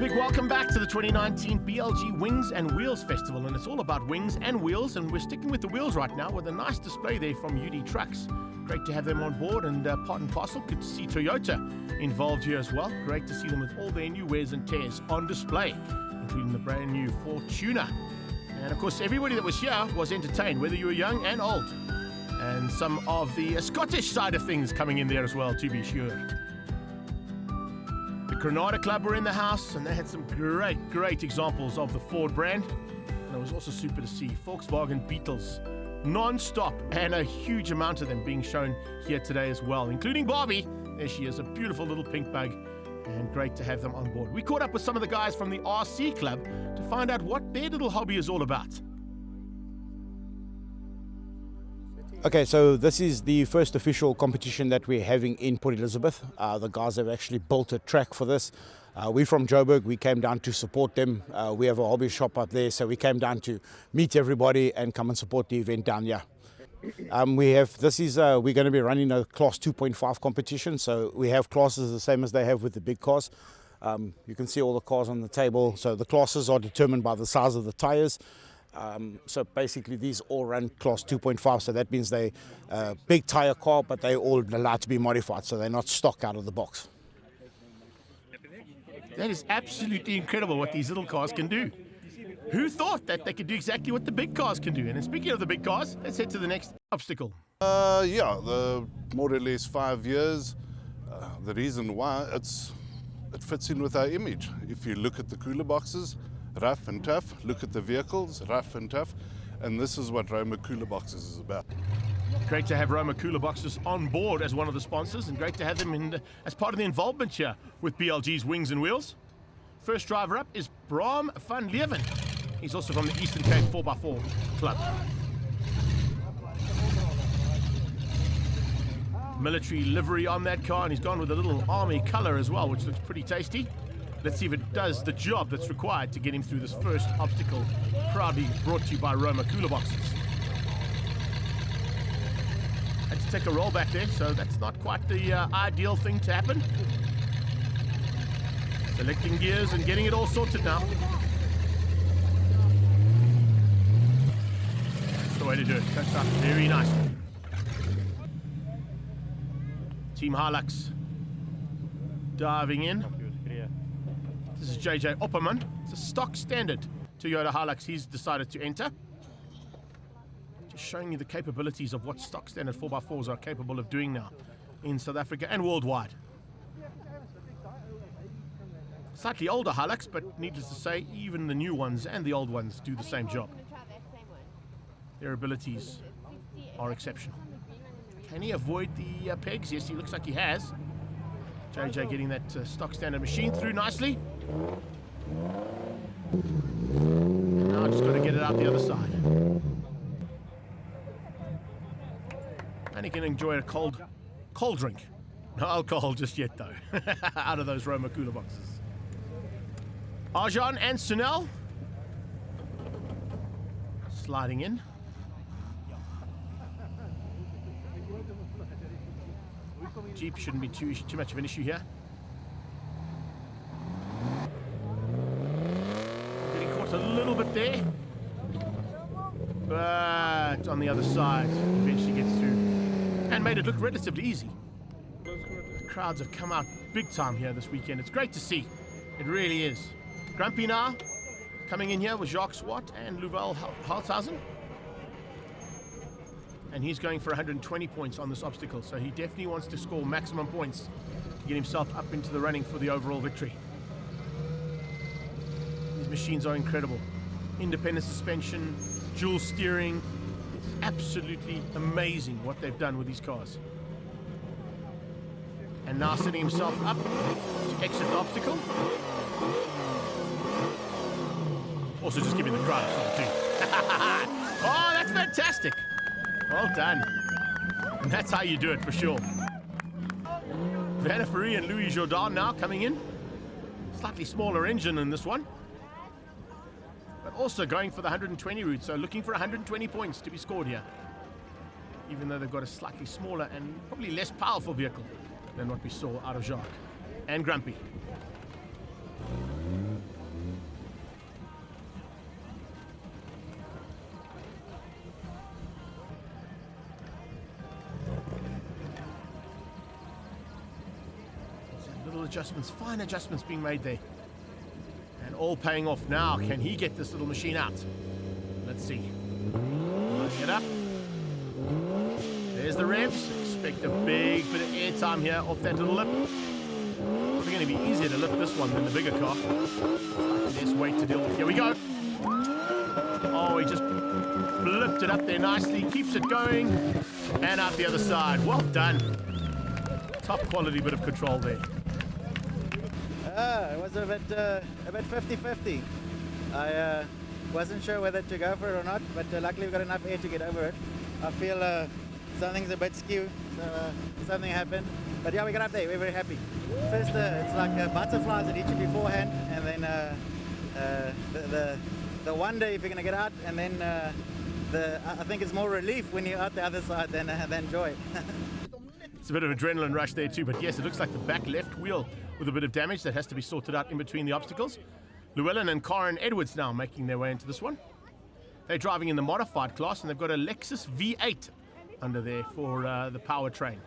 big welcome back to the 2019 BLG Wings and Wheels Festival, and it's all about wings and wheels, and we're sticking with the wheels right now with a nice display there from UD Trucks. Great to have them on board, and part and parcel, good to see Toyota involved here as well. Great to see them with all their new wears and tears on display, including the brand new Fortuner. And of course, everybody that was here was entertained, whether you were young and old. And some of the Scottish side of things coming in there as well, to be sure. The Granada Club were in the house, and they had some great examples of the Ford brand. And it was also super to see Volkswagen Beetles non-stop, and a huge amount of them being shown here today as well, including Barbie. There she is, a beautiful little pink bug, and great to have them on board. We caught up with some of the guys from the RC Club to find out what their little hobby is all about. Okay, so this is the first official competition that we're having in Port Elizabeth. The guys have actually built a track for this. We're from Joburg. We came down to support them. We have a hobby shop up there, so we came down to meet everybody and come and support the event down here. We're going to be running a Kloss 2.5 competition. So we have classes the same as they have with the big cars. You can see all the cars on the table. So the classes are determined by the size of the tires. So basically these all run Kloss 2.5, so that means they big tire car, but they all allowed to be modified, so they're not stock out of the box. That is absolutely incredible what these little cars can do. Who thought that they could do exactly what the big cars can do? And speaking of the big cars, let's head to the next obstacle. The more or less 5 years. The reason why, it fits in with our image. If you look at the cooler boxes, rough and tough. Look at the vehicles, rough and tough. And this is what Roma Cooler Boxes is about. Great to have Roma Cooler Boxes on board as one of the sponsors, and great to have them as part of the involvement here with BLG's Wings and Wheels. First driver up is Brahm Fund. He's also from the Eastern Cape 4x4 Club. Military livery on that car, and he's gone with a little army color as well, which looks pretty tasty. Let's see if it does the job that's required to get him through this first obstacle, proudly brought to you by Roma Cooler Boxes. Had to take a roll back there, so that's not quite the ideal thing to happen. Selecting gears and getting it all sorted now. That's the way to do it. That's up very nicely. Team Horlicks diving in. This is JJ Opperman. It's a stock standard Toyota Horlicks he's decided to enter. Just showing you the capabilities of what stock standard 4x4s are capable of doing now in South Africa and worldwide. Slightly older Horlicks, but needless to say, even the new ones and the old ones do the same job. Their abilities are exceptional. Can he avoid the pegs? Yes, he looks like he has. JJ getting that stock standard machine through nicely. Now just got to get it out the other side. And he can enjoy a cold drink. No alcohol just yet though, out of those Roma Cooler Boxes. Arjan and Sunel sliding in. Jeep shouldn't be too much of an issue here. Getting caught a little bit there, but on the other side, eventually gets through and made it look relatively easy. The crowds have come out big time here this weekend. It's great to see. It really is. Grumpy now coming in here with Jacques Swart and Louvel Halshausen. And he's going for 120 points on this obstacle, so he definitely wants to score maximum points to get himself up into the running for the overall victory. These machines are incredible. Independent suspension, dual steering. It's absolutely amazing what they've done with these cars. And now setting himself up to exit the obstacle. Also just giving the crowd a song too. Oh, that's fantastic. Well done. And that's how you do it for sure. Vannefery and Louis Jourdan now coming in. Slightly smaller engine in this one. But also going for the 120 route, so looking for 120 points to be scored here. Even though they've got a slightly smaller and probably less powerful vehicle than what we saw out of Jacques and Grumpy. adjustments, fine adjustments being made there. And all paying off now. Can he get this little machine out? Let's see. Get up. There's the revs. Expect a big bit of airtime here off that little lip. Probably going to be easier to lift this one than the bigger car. Less weight to deal with. Here we go. Oh, he just blipped it up there nicely. Keeps it going. And out the other side. Well done. Top quality bit of control there. It was a bit 50-50. I wasn't sure whether to go for it or not, but luckily we got enough air to get over it. I feel something's a bit skew, so something happened. But yeah, we got up there. We're very happy. First, it's like butterflies that hit you beforehand, and then the wonder if you're going to get out, and then I think it's more relief when you're out the other side than joy. It's a bit of adrenaline rush there too, but yes, it looks like the back left wheel with a bit of damage that has to be sorted out in between the obstacles. Llewellyn and Karen Edwards now making their way into this one. They're driving in the modified class, and they've got a Lexus V8 under there for the powertrain.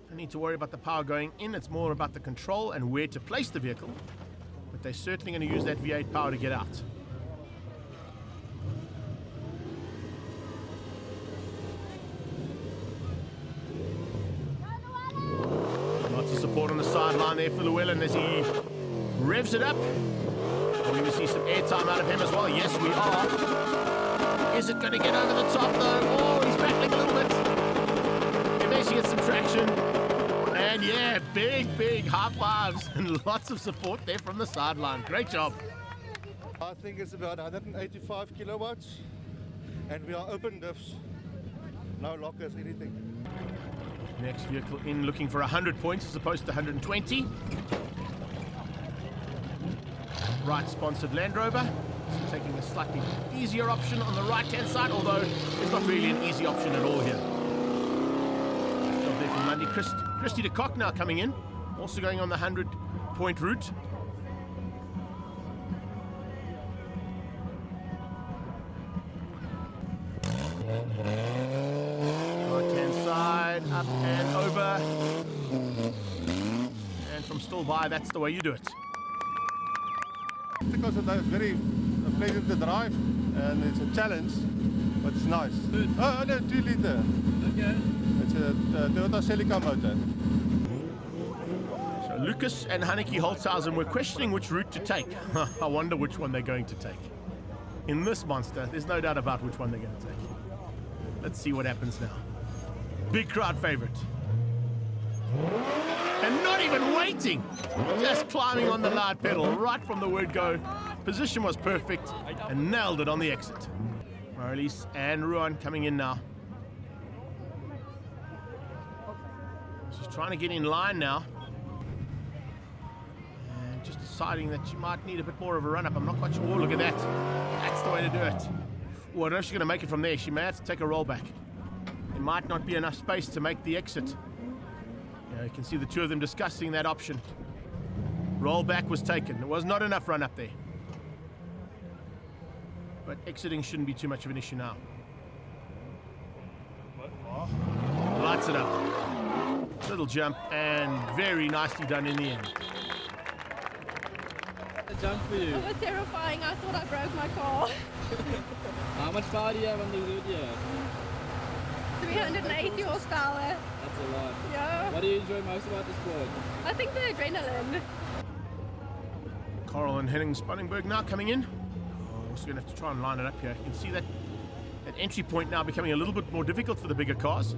Don't need to worry about the power going in, it's more about the control and where to place the vehicle. But they're certainly going to use that V8 power to get out. Lots of support on the sideline there for Llewellyn as he revs it up. Are we going to see some airtime out of him as well? Yes, we are. Is it going to get over the top though? Oh, he's battling a little bit. Eventually gets some traction. And yeah, big high fives and lots of support there from the sideline. Great job. I think it's about 185 kilowatts, and we are open diffs, no lockers, anything. Next vehicle in looking for 100 points as opposed to 120. Right sponsored Land Rover. So taking a slightly easier option on the right-hand side, although it's not really an easy option at all here. Job there from Monday. Christy de Kock now coming in, also going on the 100-point route. Right-hand side, up and over. And from still by, that's the way you do it. Because it's very pleasant to drive, and it's a challenge, but it's nice. Oh, no, 2 liter. Okay. It's a Toyota Celica motor. So Lucas and Hanneke Holzhausen were questioning which route to take. I wonder which one they're going to take. In this monster, there's no doubt about which one they're going to take. Let's see what happens now. Big crowd favorite. And not even waiting, just climbing on the loud pedal right from the word go. Position was perfect and nailed it on the exit. Marley and Ruan coming in now. She's trying to get in line now. And just deciding that she might need a bit more of a run-up. I'm not quite sure. Oh, look at that. That's the way to do it. Oh, I don't know if she's going to make it from there. She may have to take a roll back. There might not be enough space to make the exit. You can see the two of them discussing that option. Rollback was taken. There was not enough run up there. But exiting shouldn't be too much of an issue now. Lights it up. Little jump and very nicely done in the end. The jump for you. It was terrifying. I thought I broke my car. How much power do you have on the hood here? 380 horsepower. That's a lot. Yeah. What do you enjoy most about the sport? I think the adrenaline. Coral and Henning Spanningberg now coming in. Also going to have to try and line it up here. You can see that entry point now becoming a little bit more difficult for the bigger cars.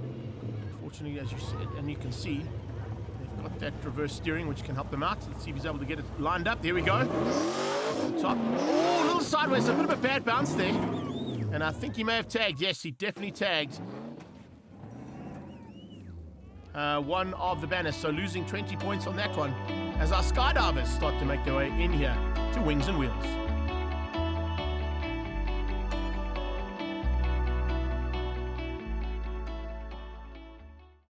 Fortunately, as you said, and you can see, they've got that reverse steering which can help them out. Let's see if he's able to get it lined up. There we go. Off the top. Oh, a little sideways. A bit of a bad bounce there. And I think he may have tagged. Yes, he definitely tagged one of the banners. So losing 20 points on that one as our skydivers start to make their way in here to Wings and Wheels.